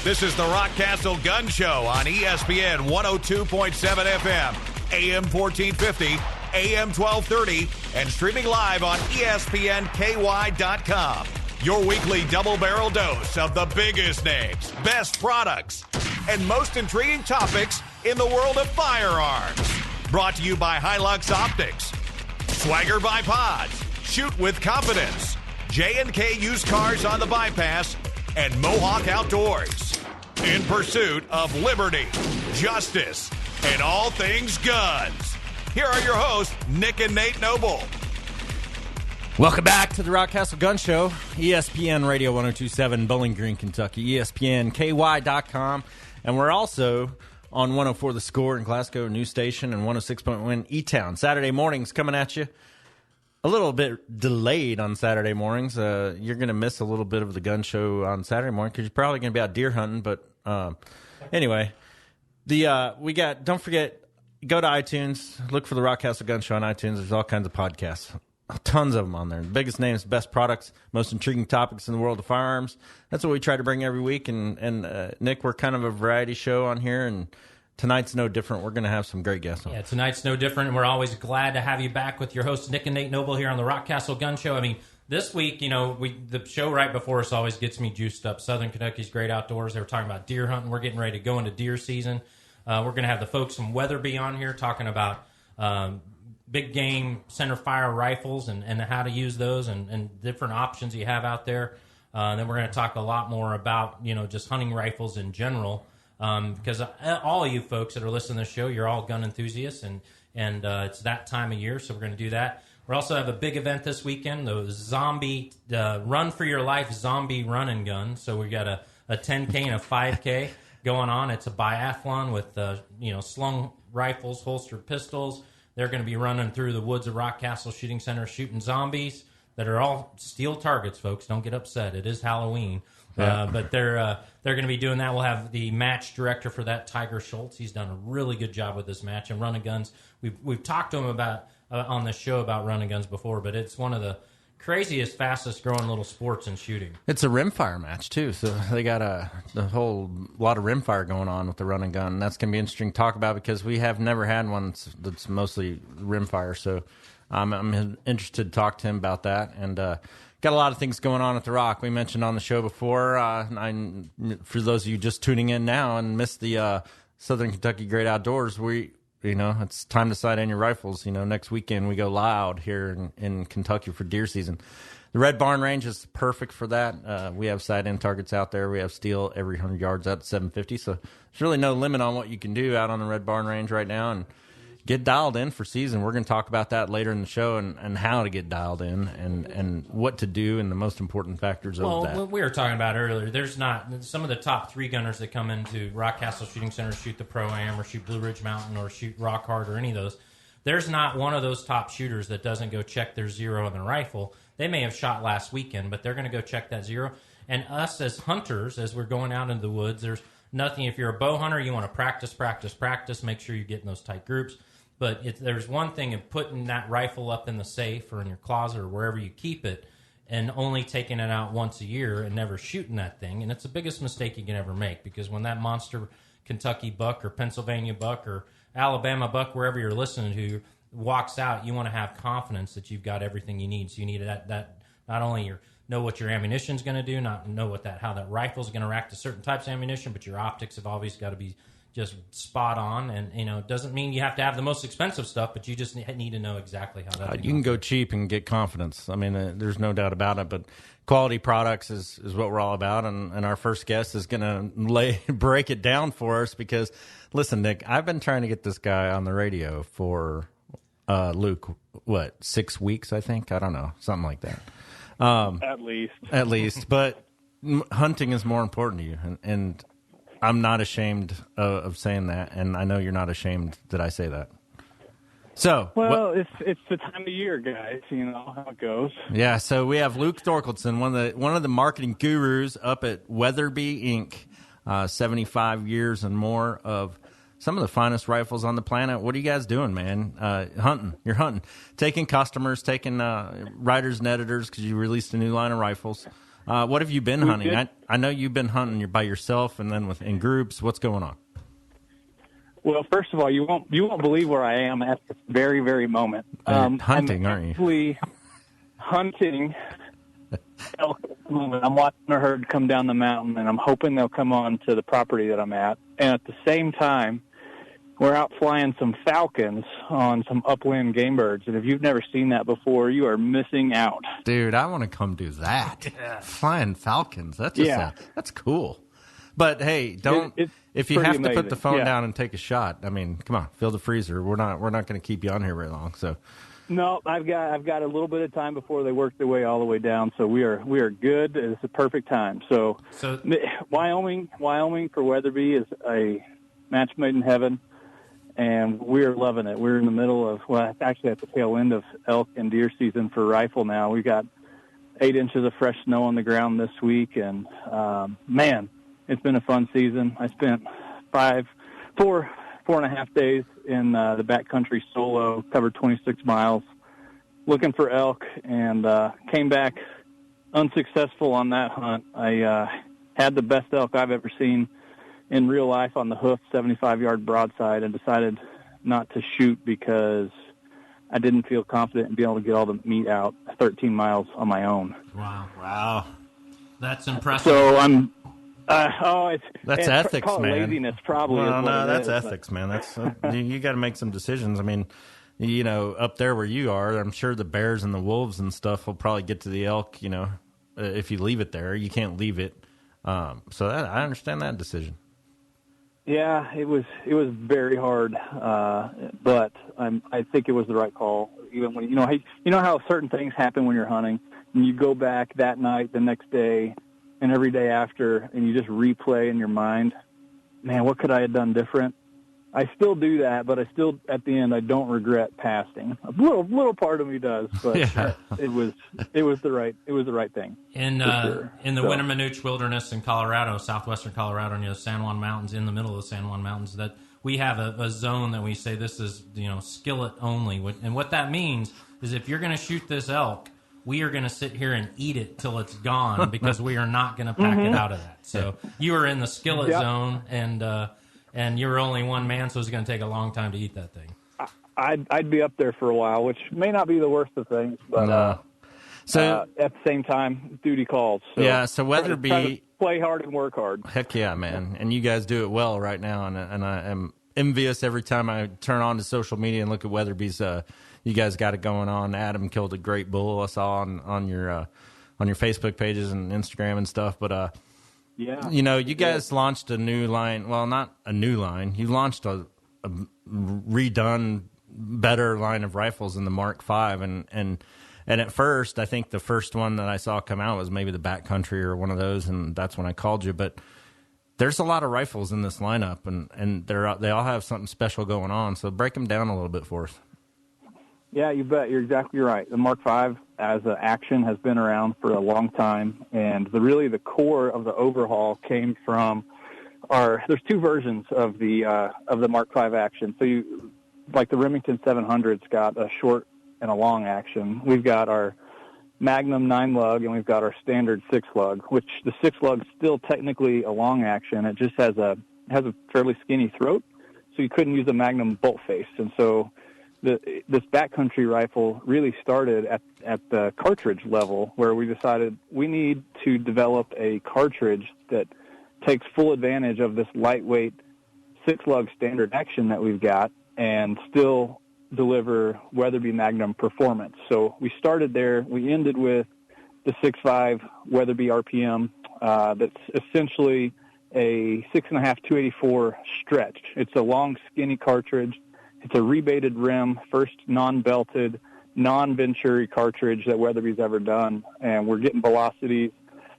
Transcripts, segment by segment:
This is the Rockcastle Gun Show on ESPN 102.7 FM, AM 1450, AM 1230, and streaming live on ESPNKY.com. Your weekly double-barrel dose of the biggest names, best products, and most intriguing topics in the world of firearms. Brought to you by Hilux Optics, Swagger by Pods, Shoot with Confidence, J&K Used Cars on the Bypass, and Mohawk Outdoors. In pursuit of liberty, justice, and all things guns. Here are your hosts, Nick and Nate Noble. Welcome back to the Rockcastle Gun Show, ESPN Radio 102.7, Bowling Green, Kentucky, ESPNKY.com, and we're also on 104 The Score in Glasgow, News Station, and 106.1 E-Town. Saturday mornings coming at you. A little bit delayed on Saturday mornings. You're going to miss a little bit of the gun show on Saturday morning because you're probably going to be out deer hunting. But anyway, don't forget, go to iTunes, look for the Rockcastle Gun Show on iTunes. There's all kinds of podcasts, tons of them on there. The biggest names, best products, most intriguing topics in the world of firearms. That's what we try to bring every week. And Nick, we're kind of a variety show on here, and tonight's no different. We're going to have some great guests on. Yeah, tonight's no different, and we're always glad to have you back with your hosts, Nick and Nate Noble, here on the Rockcastle Gun Show. I mean, this week, the show right before us always gets me juiced up. Southern Kentucky's great outdoors. They were talking about deer hunting. We're getting ready to go into deer season. We're going to have the folks from Weatherby on here talking about big game center fire rifles and how to use those and different options you have out there. Then we're going to talk a lot more about, just hunting rifles in general. Because all of you folks that are listening to this show, you're all gun enthusiasts, and it's that time of year, so we're going to do that. We also have a big event this weekend, the zombie Run for Your Life zombie run and gun. So we got a 10K and a 5K going on. It's a biathlon with slung rifles, holstered pistols. They're going to be running through the woods of Rockcastle Shooting Center shooting zombies that are all steel targets, folks. Don't get upset. It is Halloween. Yeah. But they're going to be doing that. We'll have the match director for that, Tiger Schultz. He's done a really good job with this match. And run and guns, we've talked to him about on the show about run and guns before, but it's one of the craziest, fastest growing little sports in shooting. It's a rimfire match too, so they got a whole lot of rimfire going on with the run and gun. And that's going to be interesting to talk about because we have never had one that's mostly rimfire. So I'm interested to talk to him about that. And got a lot of things going on at the Rock. We mentioned on the show before. For those of you just tuning in now and missed the Southern Kentucky Great Outdoors, it's time to sight in your rifles. Next weekend we go loud here in Kentucky for deer season. The Red Barn Range is perfect for that. We have sight-in targets out there. We have steel every 100 yards out to 750. So there's really no limit on what you can do out on the Red Barn Range right now. And get dialed in for season. We're going to talk about that later in the show and how to get dialed in and what to do and the most important factors of that. Well, we were talking about earlier, there's not some of the top three gunners that come into Rockcastle Shooting Center, shoot the Pro-Am or shoot Blue Ridge Mountain or shoot Rock Hard or any of those. There's not one of those top shooters that doesn't go check their zero on their rifle. They may have shot last weekend, but they're going to go check that zero. And us as hunters, as we're going out into the woods, there's nothing. If you're a bow hunter, you want to practice, make sure you get in those tight groups. But there's one thing of putting that rifle up in the safe or in your closet or wherever you keep it and only taking it out once a year and never shooting that thing. And it's the biggest mistake you can ever make because when that monster Kentucky buck or Pennsylvania buck or Alabama buck, wherever you're listening to, walks out, you want to have confidence that you've got everything you need. So you need that not only know what your ammunition's going to do, not know how that rifle's going to react to certain types of ammunition, but your optics have always got to be just spot on, and it doesn't mean you have to have the most expensive stuff, but you just need to know exactly how that. You can go cheap and get confidence. I mean, there's no doubt about it. But quality products is what we're all about, and our first guest is going to break it down for us because, listen, Nick, I've been trying to get this guy on the radio for Luke, 6 weeks? I think I don't know, something like that. At least, but hunting is more important to you, and I'm not ashamed of saying that, and I know you're not ashamed that I say that. So, it's the time of year, guys. You know how it goes. Yeah. So we have Luke Thorkeldsen, one of the marketing gurus up at Weatherby Inc. 75 years and more of some of the finest rifles on the planet. What are you guys doing, man? Hunting. You're hunting, taking customers, taking writers and editors because you released a new line of rifles. What have you been hunting? I know you've been hunting by yourself and then in groups. What's going on? Well, first of all, you won't believe where I am at this very, very moment. Hunting, aren't you? I'm actually hunting elk at the moment. I'm watching a herd come down the mountain, and I'm hoping they'll come on to the property that I'm at. And at the same time, we're out flying some falcons on some upland game birds. And if you've never seen that before, you are missing out. Dude, I want to come do that. Yeah. Flying falcons. That's cool. But hey, if you have to put the phone down and take a shot, I mean, come on, fill the freezer. We're not going to keep you on here very long. So no, I've got a little bit of time before they work their way all the way down. So we are good. It's a perfect time. So Wyoming for Weatherby is a match made in heaven. And we're loving it. We're in the middle of, actually at the tail end of elk and deer season for rifle now. We got 8 inches of fresh snow on the ground this week, and man, it's been a fun season. I spent 4.5 days in the backcountry solo, covered 26 miles, looking for elk, and came back unsuccessful on that hunt. I had the best elk I've ever seen in real life on the hoof, 75-yard broadside, and decided not to shoot because I didn't feel confident in being able to get all the meat out 13 miles on my own. Wow. That's impressive. So I'm that's ethics, call it man. Laziness, probably. Well, no, that's is, ethics, man. That's you got to make some decisions. I mean, up there where you are, I'm sure the bears and the wolves and stuff will probably get to the elk. If you leave it there, you can't leave it. So I understand that decision. Yeah, it was very hard, but I think it was the right call. Even when you know how certain things happen when you're hunting, and you go back that night, the next day, and every day after, and you just replay in your mind, man, what could I have done different? I still do that, but I still, at the end, I don't regret passing. A little part of me does, but it was the right thing. In the Winnemanooch Wilderness in Colorado, southwestern Colorado, near the San Juan Mountains, in the middle of the San Juan Mountains, that we have a zone that we say this is skillet only, and what that means is if you're going to shoot this elk, we are going to sit here and eat it till it's gone because we are not going to pack it out of that. So you are in the skillet zone, and you're only one man, so it's going to take a long time to eat that thing. I'd be up there for a while, which may not be the worst of things, but at the same time, duty calls. So so Weatherby, try to play hard and work hard. Heck yeah, man! And you guys do it well right now, and I am envious every time I turn on to social media and look at Weatherby's. You guys got it going on. Adam killed a great bull I saw on your Facebook pages and Instagram and stuff, but. You guys launched a new line. Well, not a new line. You launched a redone, better line of rifles in the Mark V. And at first, I think the first one that I saw come out was maybe the Backcountry or one of those, and that's when I called you. But there's a lot of rifles in this lineup, and they all have something special going on. So break them down a little bit for us. Yeah, you bet. You're exactly right. The Mark V as an action has been around for a long time, and the core of the overhaul came from there's two versions of the Mark V action. So like the Remington 700's got a short and a long action. We've got our Magnum 9-lug, and we've got our standard 6-lug, which the 6-lug is still technically a long action. It just has a fairly skinny throat, so you couldn't use a Magnum bolt face, and so this backcountry rifle really started at the cartridge level, where we decided we need to develop a cartridge that takes full advantage of this lightweight 6-lug standard action that we've got and still deliver Weatherby Magnum performance. So we started there. We ended with the 6.5 Weatherby RPM that's essentially a 6.5 284 stretch. It's a long, skinny cartridge. It's a rebated rim, first non-belted, non-Venturi cartridge that Weatherby's ever done, and we're getting velocities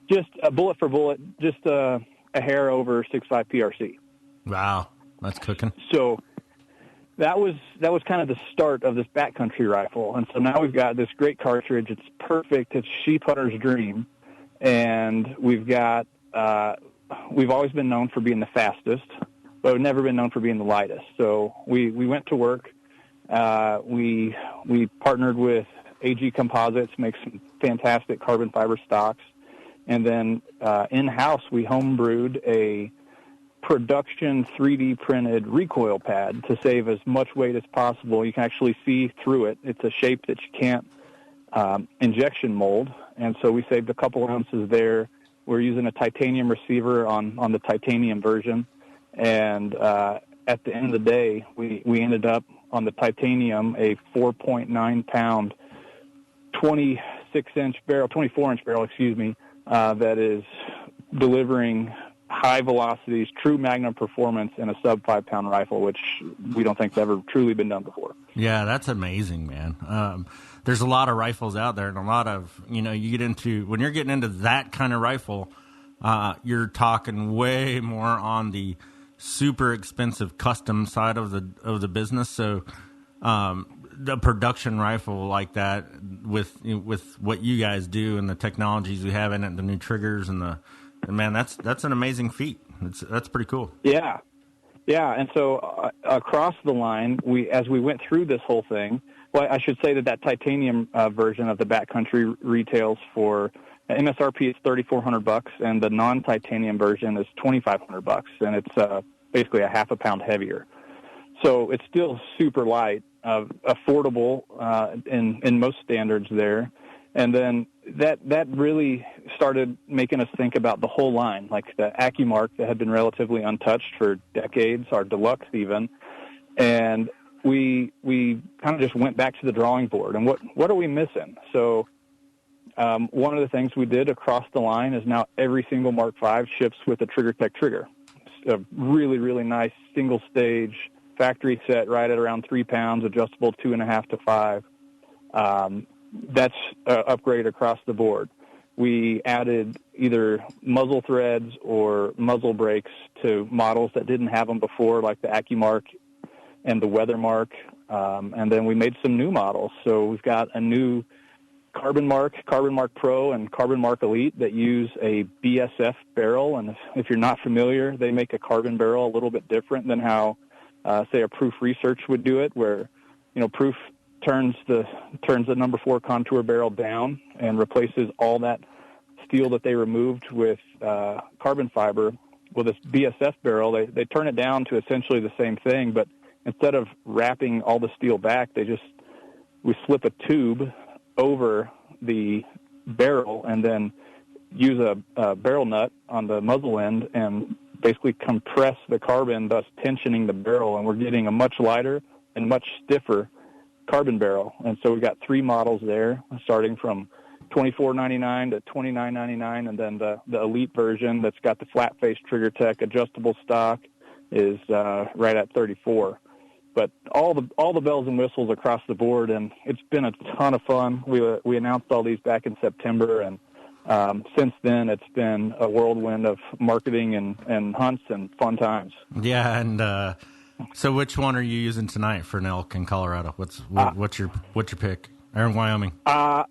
just bullet for bullet, just a hair over 6.5 PRC. Wow, that's cooking. So that was kind of the start of this backcountry rifle, and so now we've got this great cartridge. It's perfect. It's sheep hunter's dream, and we've always been known for being the fastest, but we've never been known for being the lightest. So we went to work. We partnered with AG Composites, makes some fantastic carbon fiber stocks, And then in-house, we homebrewed a production 3D printed recoil pad to save as much weight as possible. You can actually see through it. It's a shape that you can't injection mold, and so we saved a couple ounces there. We're using a titanium receiver on the titanium version, and at the end of the day, we ended up on the titanium a 4.9 pound, 24-inch barrel, that is delivering high velocities, true magnum performance in a sub 5 pound rifle, which we don't think has ever truly been done before. Yeah, that's amazing, man. There's a lot of rifles out there, and a lot of, you get into, when you're getting into that kind of rifle, you're talking way more on the super expensive custom side of the business. So the production rifle like that with what you guys do and the technologies we have in it, the new triggers and man, that's an amazing feat. That's pretty cool. Yeah. And so across the line, as we went through this whole thing, well, I should say that titanium version of the backcountry retails for MSRP is $3,400, and the non-titanium version is $2,500, and it's basically a half a pound heavier. So it's still super light, affordable in most standards there. And then that really started making us think about the whole line, like the AccuMark that had been relatively untouched for decades, our Deluxe even. And we kind of just went back to the drawing board. And what are we missing? So one of the things we did across the line is now every single Mark V ships with a TriggerTech trigger. It's a really, really nice single stage factory set right at around 3 pounds, adjustable 2.5 to 5. That's an upgrade across the board. We added either muzzle threads or muzzle brakes to models that didn't have them before, like the AccuMark and the WeatherMark. And then we made some new models. So we've got a new Carbon Mark Pro, and Carbon Mark Elite that use a BSF barrel. And if you're not familiar, they make a carbon barrel a little bit different than how, say, a Proof Research would do it, where, Proof turns the number 4 contour barrel down and replaces all that steel that they removed with carbon fiber. Well, this BSF barrel, they turn it down to essentially the same thing, but instead of wrapping all the steel back, we slip a tube over the barrel and then use a barrel nut on the muzzle end and basically compress the carbon, thus tensioning the barrel, and we're getting a much lighter and much stiffer carbon barrel. And so we've got 3 models there, starting from $24.99 to $29.99, and then the Elite version that's got the flat face TriggerTech adjustable stock is right at $34. But all the bells and whistles across the board, and it's been a ton of fun. We announced all these back in September, and since then it's been a whirlwind of marketing and hunts and fun times. Yeah, and so which one are you using tonight for an elk in Colorado? What's your pick? Or in Wyoming? I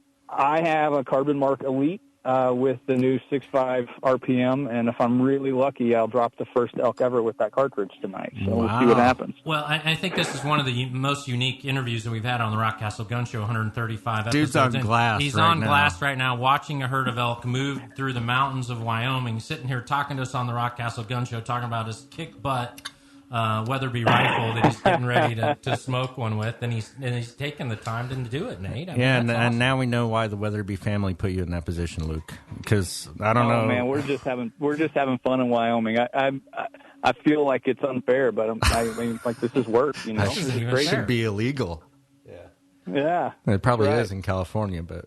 have a Carbon Mark Elite with the new 6.5 RPM, and if I'm really lucky, I'll drop the first elk ever with that cartridge tonight. So We'll see what happens. Well, I think this is one of the most unique interviews that we've had on the Rockcastle Gun Show, 135 Dude's episodes. on glass. He's right on now. glass right now, watching a herd of elk move through the mountains of Wyoming, sitting here talking to us on the Rockcastle Gun Show, talking about his kick butt Weatherby rifle that he's getting ready to smoke one with, and he's taking the time to do it, Nate. And now we know why the Weatherby family put you in that position, Luke. Because I don't know, man, we're just having fun in Wyoming. I feel like it's unfair, but I mean, like, this is work. This is great. Should be illegal. Yeah, it probably is in California, but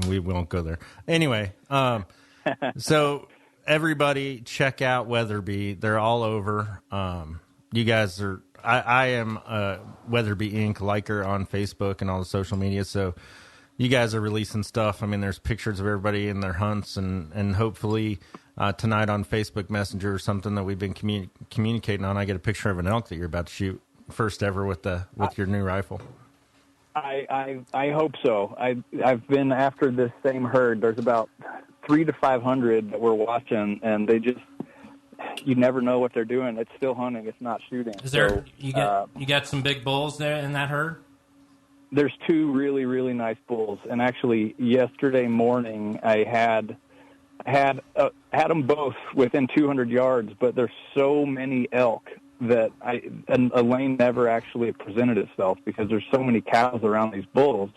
we won't go there anyway. So everybody, check out Weatherby. They're all over. You guys are. I am Weatherby Inc. liker on Facebook and all the social media. So you guys are releasing stuff. I mean, there's pictures of everybody in their hunts, and hopefully tonight on Facebook Messenger or something that we've been communicating on, I get a picture of an elk that you're about to shoot first ever with your new rifle. I hope so. I've been after this same herd. There's about 300 to 500 that we're watching, and they just. You never know what they're doing. It's still hunting. It's not shooting. Is there you got some big bulls there in that herd? There's 2 really, really nice bulls. And actually, yesterday morning, I had had them both within 200 yards, but there's so many elk that a lane never actually presented itself because there's so many cows around these bulls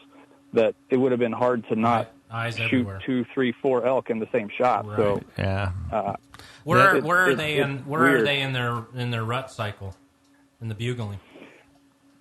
that it would have been hard to not eyes shoot everywhere. 2, 3, 4 elk in the same shot. Right. So Yeah. Where are they in their rut cycle, in the bugling?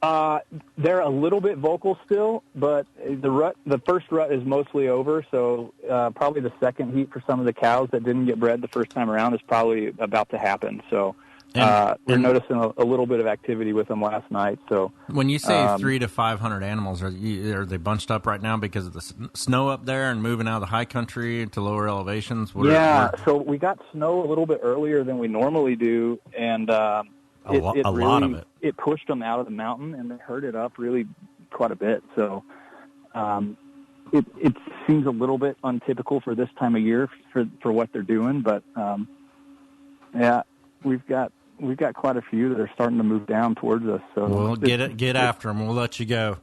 They're a little bit vocal still, but the first rut is mostly over. So probably the second heat for some of the cows that didn't get bred the first time around is probably about to happen. So we're noticing a little bit of activity with them last night. So when you say 300 to 500 animals, are they bunched up right now because of the snow up there and moving out of the high country to lower elevations? So we got snow a little bit earlier than we normally do, and a lot of it. It pushed them out of the mountain, and they herd it up really quite a bit. So it seems a little bit untypical for this time of year for what they're doing, but we've got quite a few that are starting to move down towards us. So we'll get after them. We'll let you go.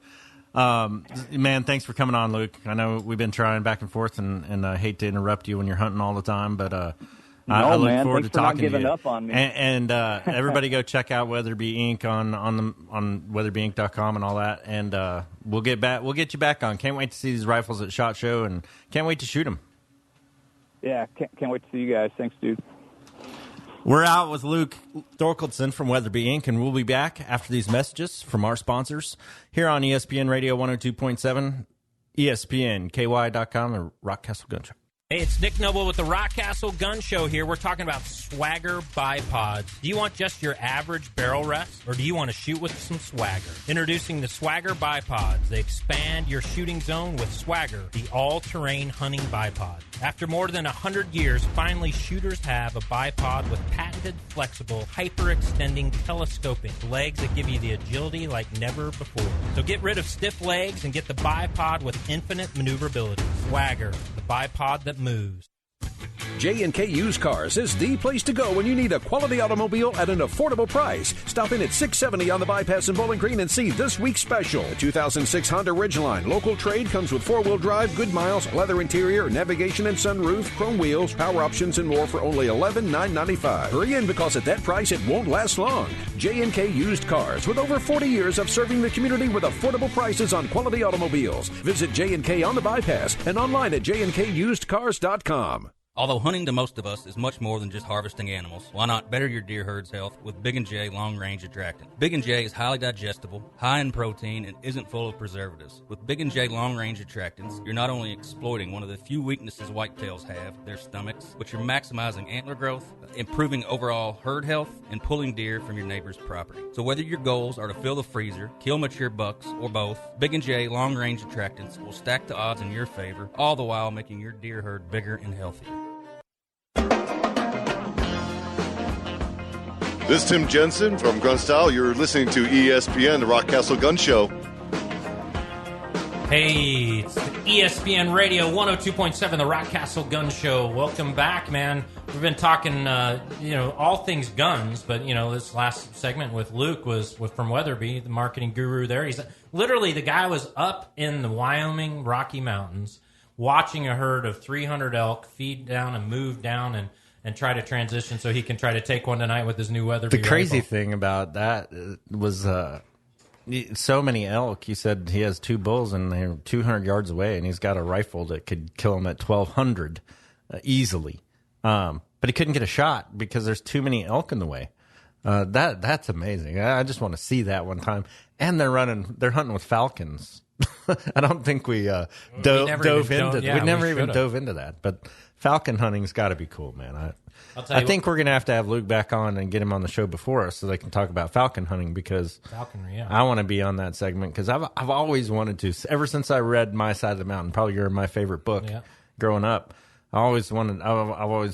Man, thanks for coming on, Luke. I know we've been trying back and forth, and I hate to interrupt you when you're hunting all the time, but I look forward to talking to you. Up on me. And everybody go check out Weatherby Inc. on weatherbyinc.com and all that, and we'll get you back on. Can't wait to see these rifles at SHOT Show, and can't wait to shoot them. Yeah, can't wait to see you guys. Thanks, dude. We're out with Luke Thorkildson from Weatherby Inc., and we'll be back after these messages from our sponsors here on ESPN Radio 102.7, ESPNKY.com, and Rockcastle Gun Show. Hey, it's Nick Noble with the Rockcastle Gun Show here. We're talking about Swagger bipods. Do you want just your average barrel rest, or do you want to shoot with some swagger? Introducing the Swagger bipods. They expand your shooting zone with Swagger, the all-terrain hunting bipod. After more than 100 years, finally shooters have a bipod with patented, flexible, hyper-extending telescoping legs that give you the agility like never before. So get rid of stiff legs and get the bipod with infinite maneuverability. Swagger, the bipod that moves. J&K Used Cars is the place to go when you need a quality automobile at an affordable price. Stop in at 670 on the Bypass in Bowling Green and see this week's special. The 2006 Honda Ridgeline. Local trade comes with 4-wheel drive, good miles, leather interior, navigation and sunroof, chrome wheels, power options, and more for only $11,995. Hurry in because at that price it won't last long. J&K Used Cars with over 40 years of serving the community with affordable prices on quality automobiles. Visit J&K on the Bypass and online at jnkusedcars.com. Although hunting to most of us is much more than just harvesting animals, why not better your deer herd's health with Big & J long-range attractant? Big & J is highly digestible, high in protein, and isn't full of preservatives. With Big & J long-range attractants, you're not only exploiting one of the few weaknesses whitetails have, their stomachs, but you're maximizing antler growth, improving overall herd health, and pulling deer from your neighbor's property. So whether your goals are to fill the freezer, kill mature bucks, or both, Big & J long-range attractants will stack the odds in your favor, all the while making your deer herd bigger and healthier. This is Tim Jensen from Gun Style. You're listening to ESPN, the Rockcastle Gun Show. Hey, it's the ESPN Radio 102.7, the Rockcastle Gun Show. Welcome back, man. We've been talking, all things guns, but, this last segment with Luke was from Weatherby, the marketing guru there. He's literally, the guy was up in the Wyoming Rocky Mountains watching a herd of 300 elk feed down and move down and try to transition so he can try to take one tonight with his new Weatherby The crazy rifle. thing about that was so many elk. He said he has 2 bulls and they're 200 yards away, and he's got a rifle that could kill them at 1,200 easily. But he couldn't get a shot because there's too many elk in the way. That's amazing. I just want to see that one time. And they're hunting with falcons. I don't think we dove into that, but falcon hunting's got to be cool, man. I think we're gonna have to have Luke back on and get him on the show before us so they can talk about falcon hunting because I want to be on that segment because I've always wanted to ever since I read My Side of the Mountain. Probably you're my favorite book growing up. I've always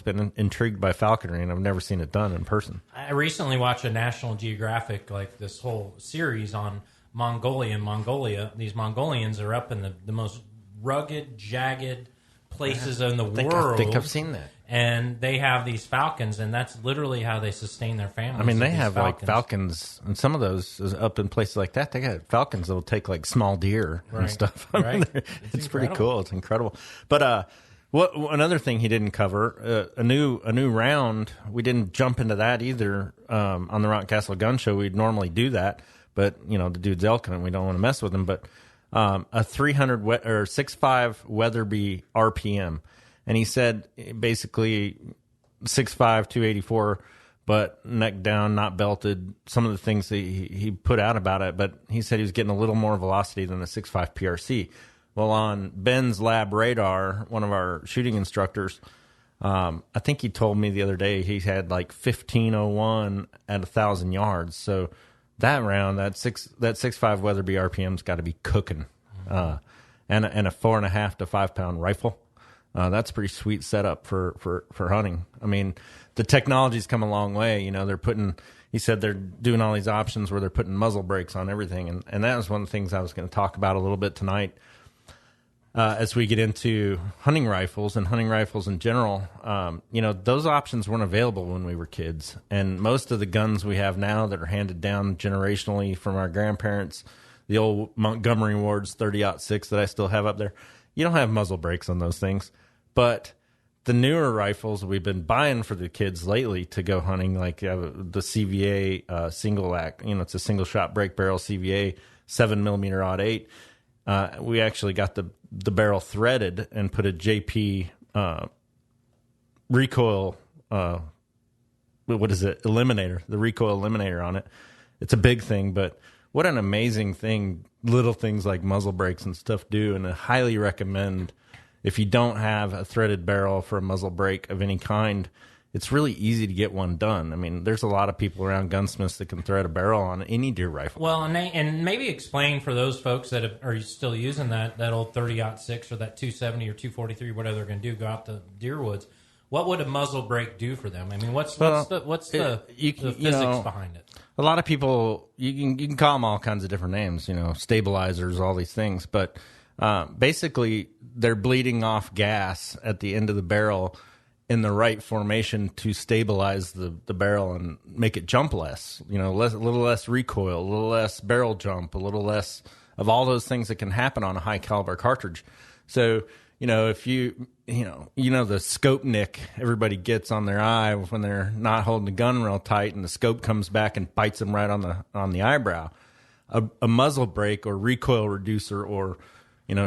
been intrigued by falconry, and I've never seen it done in person. I recently watched a National Geographic, this whole series on Mongolia. These Mongolians are up in the most rugged, jagged places in the world. I think I've seen that. And they have these falcons, and that's literally how they sustain their families. I mean, they have falcons, and some of those up in places like that. They got falcons that will take small deer and stuff. I mean, it's pretty cool. It's incredible. But Another thing he didn't cover, a new round. We didn't jump into that either on the Rockcastle Gun Show. We'd normally do that, but the dude's elk and we don't want to mess with him. But a 300 or 6.5 Weatherby RPM, and he said basically 6.5 284, but neck down, not belted. Some of the things that he put out about it, but he said he was getting a little more velocity than the 6.5 PRC. Well, on Ben's lab radar, one of our shooting instructors, I think he told me the other day he had like 1501 at 1,000 yards. So that round, that 6.5 Weatherby RPM's got to be cooking, and a 4.5 to 5 pound rifle. That's a pretty sweet setup for hunting. I mean, the technology's come a long way. He said they're doing all these options where they're putting muzzle brakes on everything, and that was one of the things I was going to talk about a little bit tonight. As we get into hunting rifles and hunting rifles in general, those options weren't available when we were kids. And most of the guns we have now that are handed down generationally from our grandparents, the old Montgomery Ward's 30-06 that I still have up there, you don't have muzzle brakes on those things. But the newer rifles we've been buying for the kids lately to go hunting, like the CVA single act, it's a single shot break barrel CVA 7mm odd 8. We actually got the barrel threaded and put a JP recoil, eliminator, the recoil eliminator on it. It's a big thing, but what an amazing thing little things like muzzle brakes and stuff do. And I highly recommend, if you don't have a threaded barrel for a muzzle brake of any kind, it's really easy to get one done. I mean, there's a lot of people around gunsmiths that can thread a barrel on any deer rifle. Well, and maybe explain for those folks that are still using that old 30-06 or that 270 or 243, whatever they're going to do, go out to deer woods. What would a muzzle brake do for them? I mean, what's the physics behind it? A lot of people, you can call them all kinds of different names, stabilizers, all these things. But basically, they're bleeding off gas at the end of the barrel in the right formation to stabilize the barrel and make it jump less. A little less recoil, a little less barrel jump, a little less of all those things that can happen on a high caliber cartridge. So, if the scope nick everybody gets on their eye when they're not holding the gun real tight and the scope comes back and bites them right on the eyebrow, a muzzle brake or recoil reducer or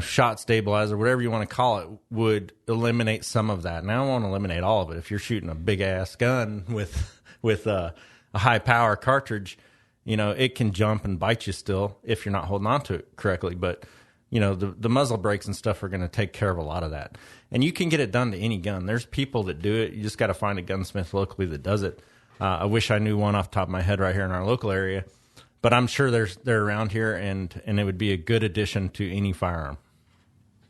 shot stabilizer, whatever you want to call it, would eliminate some of that. Now, I won't eliminate all of it. If you're shooting a big-ass gun with a high-power cartridge, it can jump and bite you still if you're not holding on to it correctly. But, the muzzle brakes and stuff are going to take care of a lot of that. And you can get it done to any gun. There's people that do it. You just got to find a gunsmith locally that does it. I wish I knew one off the top of my head right here in our local area. But I'm sure they're around here, and it would be a good addition to any firearm.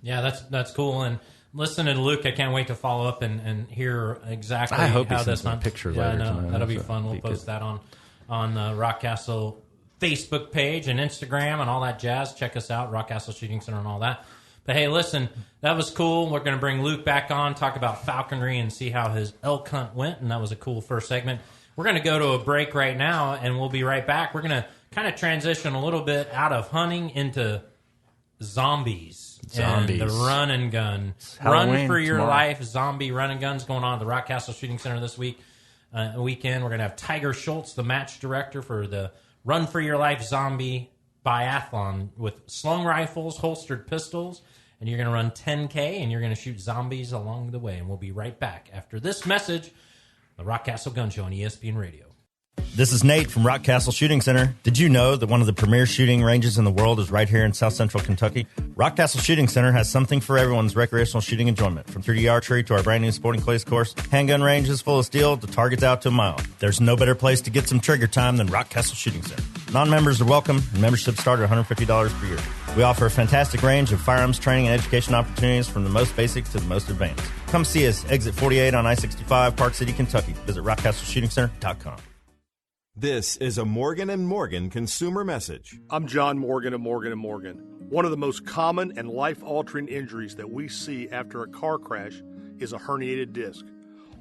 Yeah, that's cool. And listening to Luke, I can't wait to follow up and hear exactly I hope how he this sends me a picture later. I know. Tonight. That'll be fun. We'll post that on the Rockcastle Facebook page and Instagram and all that jazz. Check us out, Rockcastle Shooting Center and all that. But hey, listen, that was cool. We're going to bring Luke back on, talk about falconry and see how his elk hunt went, and that was a cool first segment. We're going to go to a break right now, and we'll be right back. We're going to kind of transition a little bit out of hunting into zombies. And the run and gun. Run for your life, zombie run and guns going on at the Rockcastle Shooting Center this weekend. We're going to have Tiger Schultz, the match director for the Run for Your Life Zombie Biathlon with slung rifles, holstered pistols, and you're going to run 10K and you're going to shoot zombies along the way. And we'll be right back after this message, the Rockcastle Gun Show on ESPN Radio. This is Nate from Rockcastle Shooting Center. Did you know that one of the premier shooting ranges in the world is right here in South Central Kentucky? Rockcastle Shooting Center has something for everyone's recreational shooting enjoyment. From 3D archery to our brand new sporting clays course, handgun ranges full of steel to targets out to a mile. There's no better place to get some trigger time than Rockcastle Shooting Center. Non-members are welcome, and memberships start at $150 per year. We offer a fantastic range of firearms training and education opportunities from the most basic to the most advanced. Come see us, exit 48 on I-65, Park City, Kentucky. Visit rockcastleshootingcenter.com. This is a Morgan & Morgan consumer message. I'm John Morgan of Morgan & Morgan. One of the most common and life-altering injuries that we see after a car crash is a herniated disc.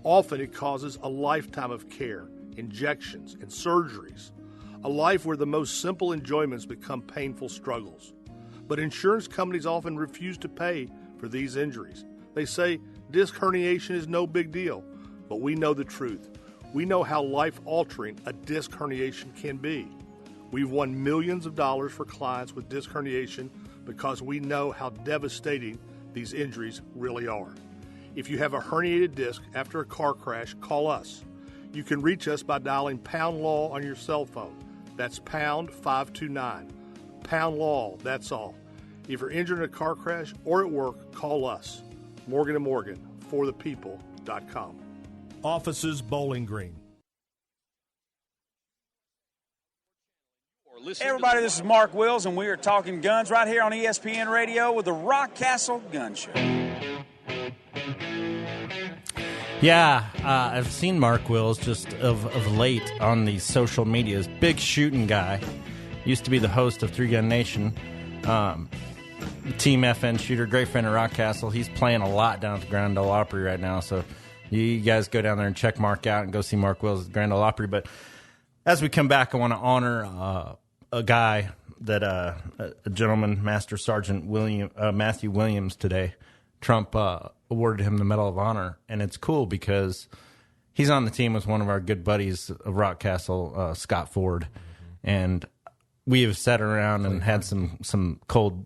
Often it causes a lifetime of care, injections, and surgeries. A life where the most simple enjoyments become painful struggles. But insurance companies often refuse to pay for these injuries. They say, Disc herniation is no big deal, but we know the truth. We know how life-altering a disc herniation can be. We've won millions of dollars for clients with disc herniation because we know how devastating these injuries really are. If you have a herniated disc after a car crash, call us. You can reach us by dialing pound law on your cell phone. That's pound 529. Pound law, that's all. If you're injured in a car crash or at work, call us. Morgan & Morgan, forthepeople.com. Offices Bowling Green. Hey everybody, this is Mark Wills, and we are talking guns right here on ESPN Radio with the Rockcastle Gun Show. Yeah, I've seen Mark Wills just of late on these social medias. Big shooting guy. Used to be the host of Three Gun Nation. Team FN shooter, great friend of Rockcastle. He's playing a lot down at the Grand Ole Opry right now, so you guys go down there and check Mark out and go see Mark Wills at the Grand Ole Opry. But as we come back, I want to honor a guy that a gentleman, Master Sergeant Matthew Williams today. Trump awarded him the Medal of Honor, and it's cool because he's on the team with one of our good buddies of Rockcastle, Scott Ford, and we have sat around and had some cold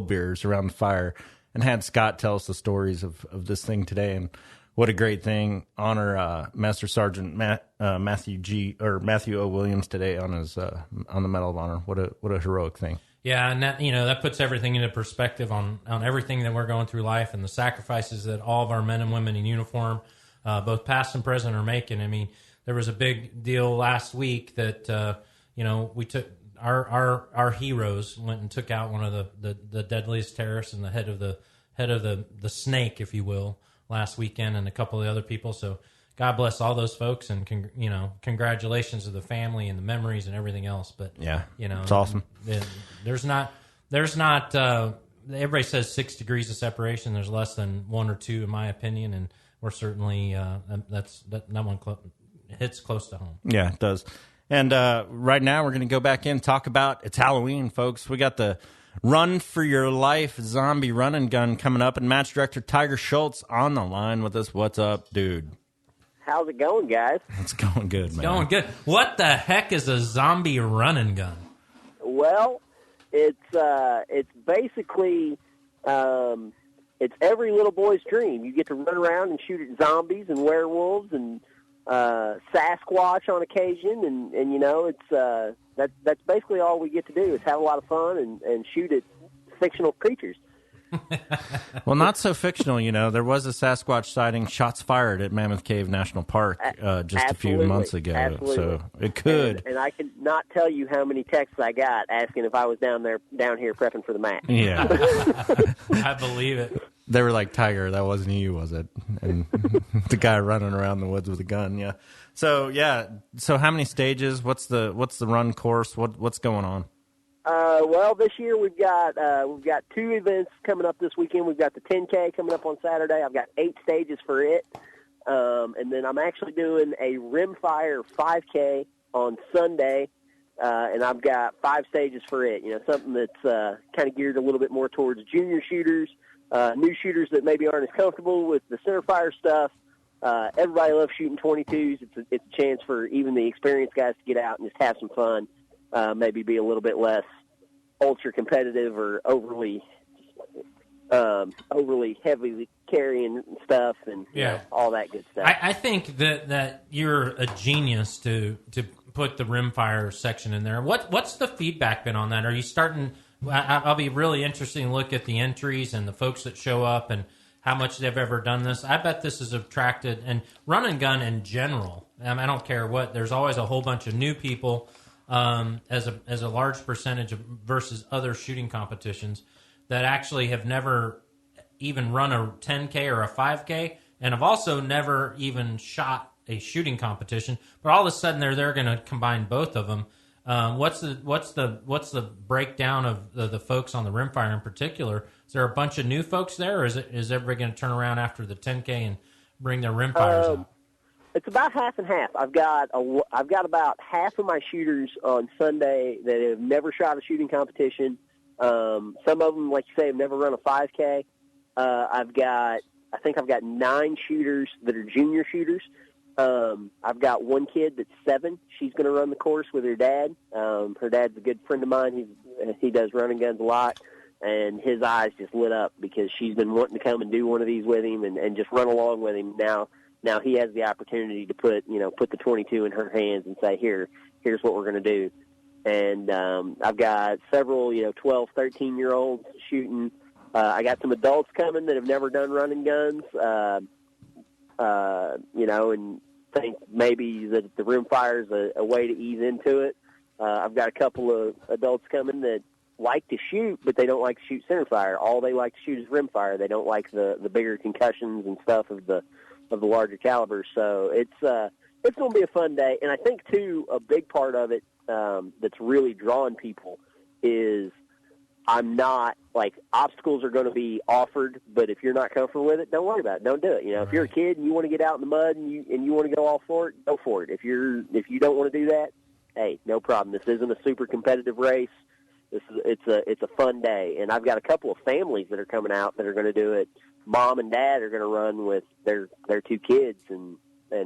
beers around the fire and had Scott tell us the stories of this thing today, and what a great thing. Honor Master Sergeant Matthew O. Williams today on his on the Medal of Honor. What a heroic thing. Yeah, and that puts everything into perspective on everything that we're going through life and the sacrifices that all of our men and women in uniform, both past and present, are making. I mean, there was a big deal last week that we took our heroes went and took out one of the deadliest terrorists and the head of the snake, if you will, last weekend, and a couple of the other people. So God bless all those folks, and congratulations to the family and the memories and everything else. But yeah, it's awesome. There's not. Everybody says 6 degrees of separation. There's less than 1 or 2, in my opinion, and we're certainly that one hits close to home. Yeah, it does. And right now we're going to go back in and talk about it's Halloween, folks. We got the Run for Your Life zombie run and gun coming up, and match director Tiger Schultz on the line with us. What's up, dude? How's it going, guys? It's going good, man. Going good. What the heck is a zombie run and gun? Well, it's basically it's every little boy's dream. You get to run around and shoot at zombies and werewolves and Sasquatch on occasion, and it's that's basically all we get to do is have a lot of fun and shoot at fictional creatures. Well, not so fictional, There was a Sasquatch sighting, shots fired at Mammoth Cave National Park just a few months ago. Absolutely. So it could. And I can not tell you how many texts I got asking if I was down here prepping for the match. Yeah. I believe it. They were like, Tiger, that wasn't you, was it? And the guy running around the woods with a gun, yeah. So how many stages? What's the run course? What's going on? Well, this year we've got 2 events coming up this weekend. We've got the 10K coming up on Saturday. I've got 8 stages for it, and then I'm actually doing a rimfire 5K on Sunday, and I've got 5 stages for it. Something that's kind of geared a little bit more towards junior shooters, new shooters that maybe aren't as comfortable with the centerfire stuff. Everybody loves shooting 22s. It's a chance for even the experienced guys to get out and just have some fun. Maybe be a little bit less ultra competitive or overly heavily carrying stuff and all that good stuff. I think that you're a genius to put the rimfire section in there. What's the feedback been on that? Are you starting? I'll be really interested to look at the entries and the folks that show up and how much they've ever done this. I bet this has attracted, and run and gun in general. I don't care what. There's always a whole bunch of new people. As a large percentage versus other shooting competitions that actually have never even run a 10K or a 5K, and have also never even shot a shooting competition. But all of a sudden they're going to combine both of them. What's the breakdown of the folks on the rimfire in particular? Is there a bunch of new folks there, or is everybody going to turn around after the 10K and bring their rimfires out? It's about half and half. I've got about half of my shooters on Sunday that have never shot a shooting competition. Some of them, like you say, have never run a 5K. I've got I think I've got 9 shooters that are junior shooters. I've got one kid that's 7. She's going to run the course with her dad. Her dad's a good friend of mine. He does running guns a lot, and his eyes just lit up because she's been wanting to come and do one of these with him and just run along with him. Now he has the opportunity to put the 22 in her hands and say, here's what we're going to do. And I've got several, 12, 13-year-olds shooting. I got some adults coming that have never done running guns, and think maybe that the rimfire is a way to ease into it. I've got a couple of adults coming that like to shoot, but they don't like to shoot centerfire. All they like to shoot is rimfire. They don't like the bigger concussions and stuff of the larger calibers. So it's going to be a fun day. And I think, too, a big part of it that's really drawing people is I'm not, obstacles are going to be offered, but if you're not comfortable with it, don't worry about it. Don't do it. If you're a kid and you want to get out in the mud and you want to go all for it, go for it. If you don't want to do that, hey, no problem. This isn't a super competitive race. It's a fun day. And I've got a couple of families that are coming out that are going to do it. Mom and dad are going to run with their 2 kids and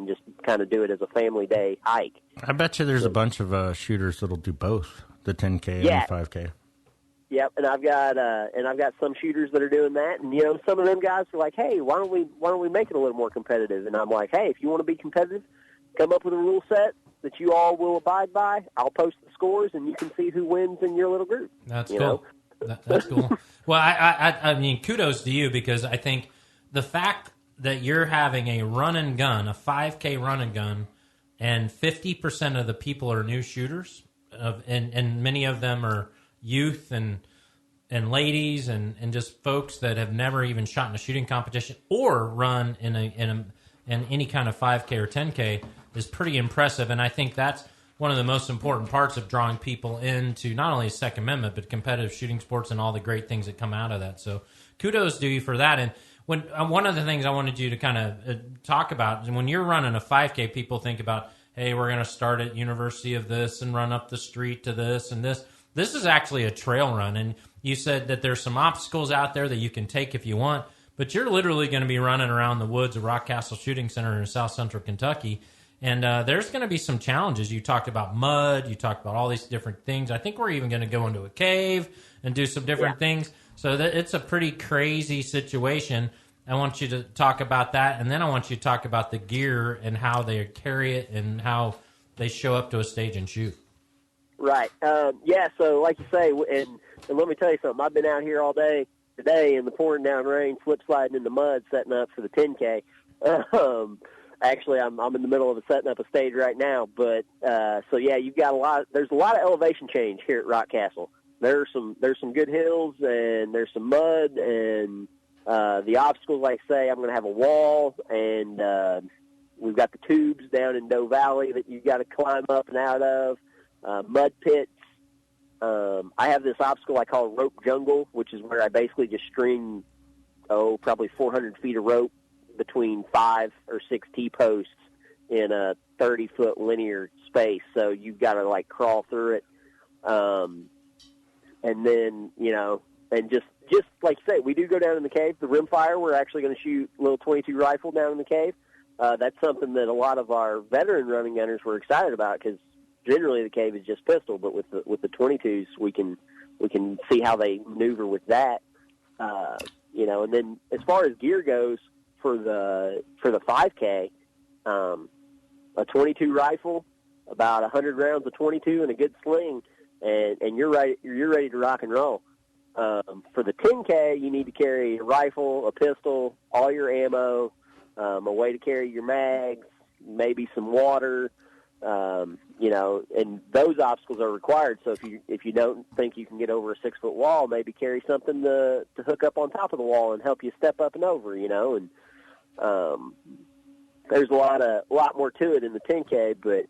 just kind of do it as a family day hike. I bet you there's a bunch of shooters that'll do both, the 10K and the 5K. Yep, and I've got some shooters that are doing that, and some of them guys are like, hey, why don't we make it a little more competitive? And I'm like, hey, if you want to be competitive, come up with a rule set that you all will abide by. I'll post the scores, and you can see who wins in your little group. That's cool. That's cool. Well, I mean, kudos to you, because I think the fact that you're having a run and gun, a 5K run and gun, and 50% of the people are new shooters, and many of them are youth and ladies and just folks that have never even shot in a shooting competition or run in any kind of 5K or 10K is pretty impressive. And I think that's one of the most important parts of drawing people into not only Second Amendment, but competitive shooting sports and all the great things that come out of that. So kudos to you for that. And when one of the things I wanted you to kind of talk about, when you're running a 5K, people think about, hey, we're going to start at University of this and run up the street to this and this. This is actually a trail run, and you said that there's some obstacles out there that you can take if you want, but you're literally going to be running around the woods of Rockcastle Shooting Center in South Central Kentucky, and there's going to be some challenges. You talked about mud. You talked about all these different things. I think we're even going to go into a cave and do some different things, so it's a pretty crazy situation. I want you to talk about that, and then I want you to talk about the gear and how they carry it and how they show up to a stage and shoot. Right. So like you say, and let me tell you something. I've been out here all day today in the pouring down rain, slip sliding in the mud, setting up for the 10K. Actually, I'm in the middle of setting up a stage right now. But you've got there's a lot of elevation change here at Rockcastle. There's some good hills and there's some mud and the obstacles. Like I say, I'm going to have a wall and we've got the tubes down in Doe Valley that you've got to climb up and out of. Mud pits. I have this obstacle I call rope jungle, which is where I basically just string, probably 400 feet of rope between 5 or 6 T-posts in a 30-foot linear space. So you've got to, crawl through it. And then, and just like you say, we do go down in the cave. The rimfire, we're actually going to shoot a little 22 rifle down in the cave. That's something that a lot of our veteran running gunners were excited about because generally the cave is just pistol, but with the 22s, we can see how they maneuver with that. And then as far as gear goes for the 5K, a 22 rifle, about 100 rounds of 22 and a good sling, and you're ready to rock and roll. For the 10K, you need to carry a rifle, a pistol, all your ammo, a way to carry your mags, maybe some water. And those obstacles are required. So if you don't think you can get over a 6-foot wall, maybe carry something to hook up on top of the wall and help you step up and over. And there's a lot more to it in the 10K. But